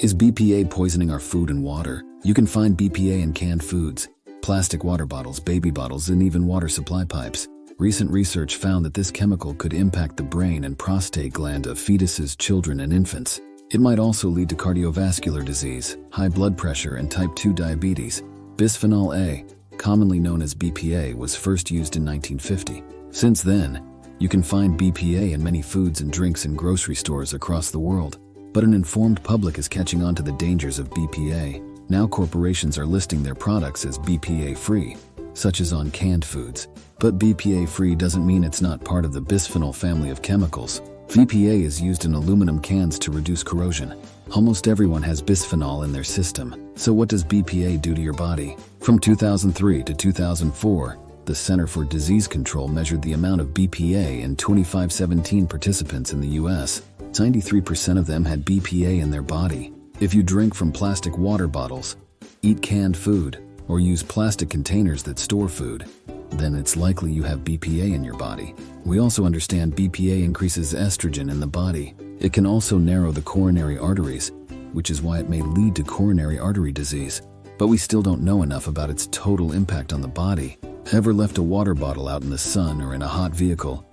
Is BPA poisoning our food and water? You can find BPA in canned foods, plastic water bottles, baby bottles, and even water supply pipes. Recent research found that this chemical could impact the brain and prostate gland of fetuses, children, and infants. It might also lead to cardiovascular disease, high blood pressure, and type 2 diabetes. Bisphenol A, commonly known as BPA, was first used in 1950. Since then, you can find BPA in many foods and drinks in grocery stores across the world. But an informed public is catching on to the dangers of BPA. Now corporations are listing their products as BPA-free, such as on canned foods. But BPA-free doesn't mean it's not part of the bisphenol family of chemicals. BPA is used in aluminum cans to reduce corrosion. Almost everyone has bisphenol in their system. So what does BPA do to your body? From 2003 to 2004, the Center for Disease Control measured the amount of BPA in 2517 participants in the US. 93% of them had BPA in their body. If you drink from plastic water bottles, eat canned food, or use plastic containers that store food, then it's likely you have BPA in your body. We also understand BPA increases estrogen in the body. It can also narrow the coronary arteries, which is why it may lead to coronary artery disease. But we still don't know enough about its total impact on the body. Ever left a water bottle out in the sun or in a hot vehicle?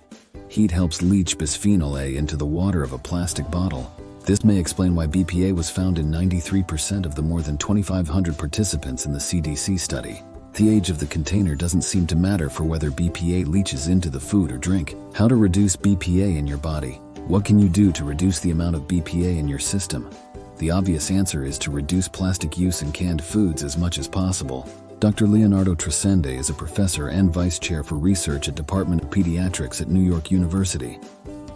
Heat helps leach bisphenol A into the water of a plastic bottle. This may explain why BPA was found in 93% of the more than 2,500 participants in the CDC study. The age of the container doesn't seem to matter for whether BPA leaches into the food or drink. How to reduce BPA in your body? What can you do to reduce the amount of BPA in your system? The obvious answer is to reduce plastic use in canned foods as much as possible. Dr. Leonardo Trasande is a professor and vice chair for research at Department of Pediatrics at New York University.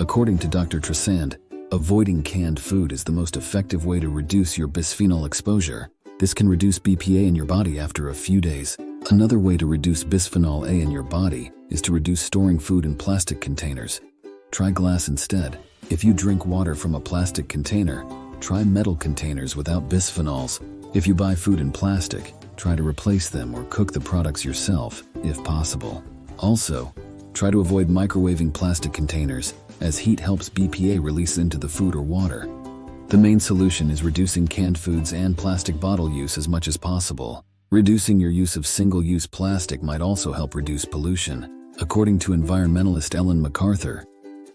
According to Dr. Trasande, avoiding canned food is the most effective way to reduce your bisphenol exposure. This can reduce BPA in your body after a few days. Another way to reduce bisphenol A in your body is to reduce storing food in plastic containers. Try glass instead. If you drink water from a plastic container, try metal containers without bisphenols. If you buy food in plastic, try to replace them or cook the products yourself, if possible. Also, try to avoid microwaving plastic containers, as heat helps BPA release into the food or water. The main solution is reducing canned foods and plastic bottle use as much as possible. Reducing your use of single-use plastic might also help reduce pollution. According to environmentalist Ellen MacArthur,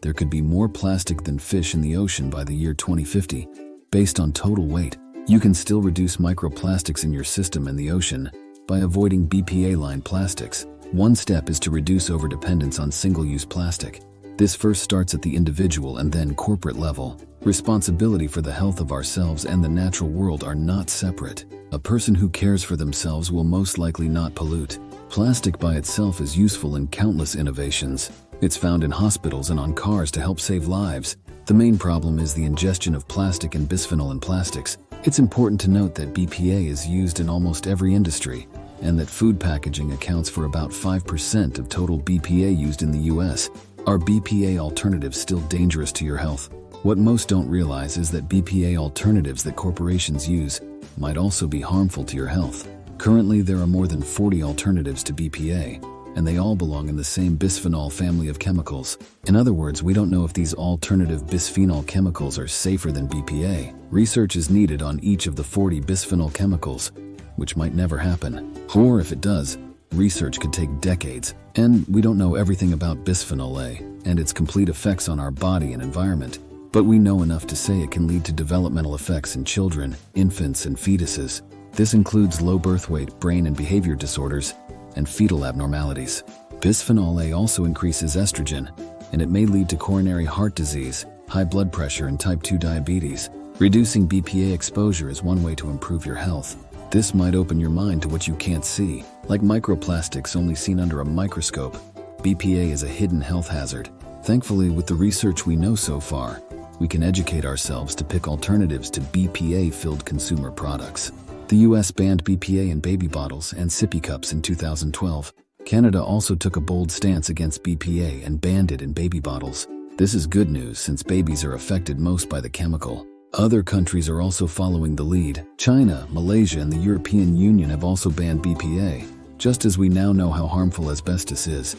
there could be more plastic than fish in the ocean by the year 2050. Based on total weight, you can still reduce microplastics in your system and the ocean by avoiding BPA-lined plastics. One step is to reduce overdependence on single-use plastic. This first starts at the individual and then corporate level. Responsibility for the health of ourselves and the natural world are not separate. A person who cares for themselves will most likely not pollute. Plastic by itself is useful in countless innovations. It's found in hospitals and on cars to help save lives. The main problem is the ingestion of plastic and bisphenol in plastics. It's important to note that BPA is used in almost every industry, and that food packaging accounts for about 5% of total BPA used in the US. Are BPA alternatives still dangerous to your health? What most don't realize is that BPA alternatives that corporations use might also be harmful to your health. Currently, there are more than 40 alternatives to BPA, and they all belong in the same bisphenol family of chemicals. In other words, we don't know if these alternative bisphenol chemicals are safer than BPA. Research is needed on each of the 40 bisphenol chemicals, which might never happen. Or if it does, research could take decades. And we don't know everything about bisphenol A and its complete effects on our body and environment. But we know enough to say it can lead to developmental effects in children, infants, and fetuses. This includes low birth weight, brain and behavior disorders, and fetal abnormalities. Bisphenol A also increases estrogen, and it may lead to coronary heart disease, high blood pressure, and type 2 diabetes. Reducing BPA exposure is one way to improve your health. This might open your mind to what you can't see, like microplastics only seen under a microscope. BPA is a hidden health hazard. Thankfully, with the research we know so far, we can educate ourselves to pick alternatives to BPA-filled consumer products. The US banned BPA in baby bottles and sippy cups in 2012. Canada also took a bold stance against BPA and banned it in baby bottles. This is good news since babies are affected most by the chemical. Other countries are also following the lead. China, Malaysia, and the European Union have also banned BPA, just as we now know how harmful asbestos is,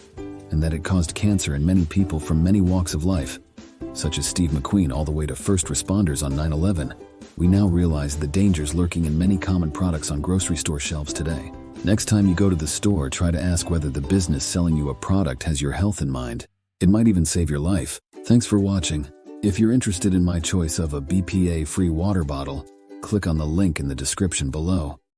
and that it caused cancer in many people from many walks of life, such as Steve McQueen all the way to first responders on 9/11. We now realize the dangers lurking in many common products on grocery store shelves today. Next time you go to the store, try to ask whether the business selling you a product has your health in mind. It might even save your life. Thanks for watching. If you're interested in my choice of a BPA-free water bottle, click on the link in the description below.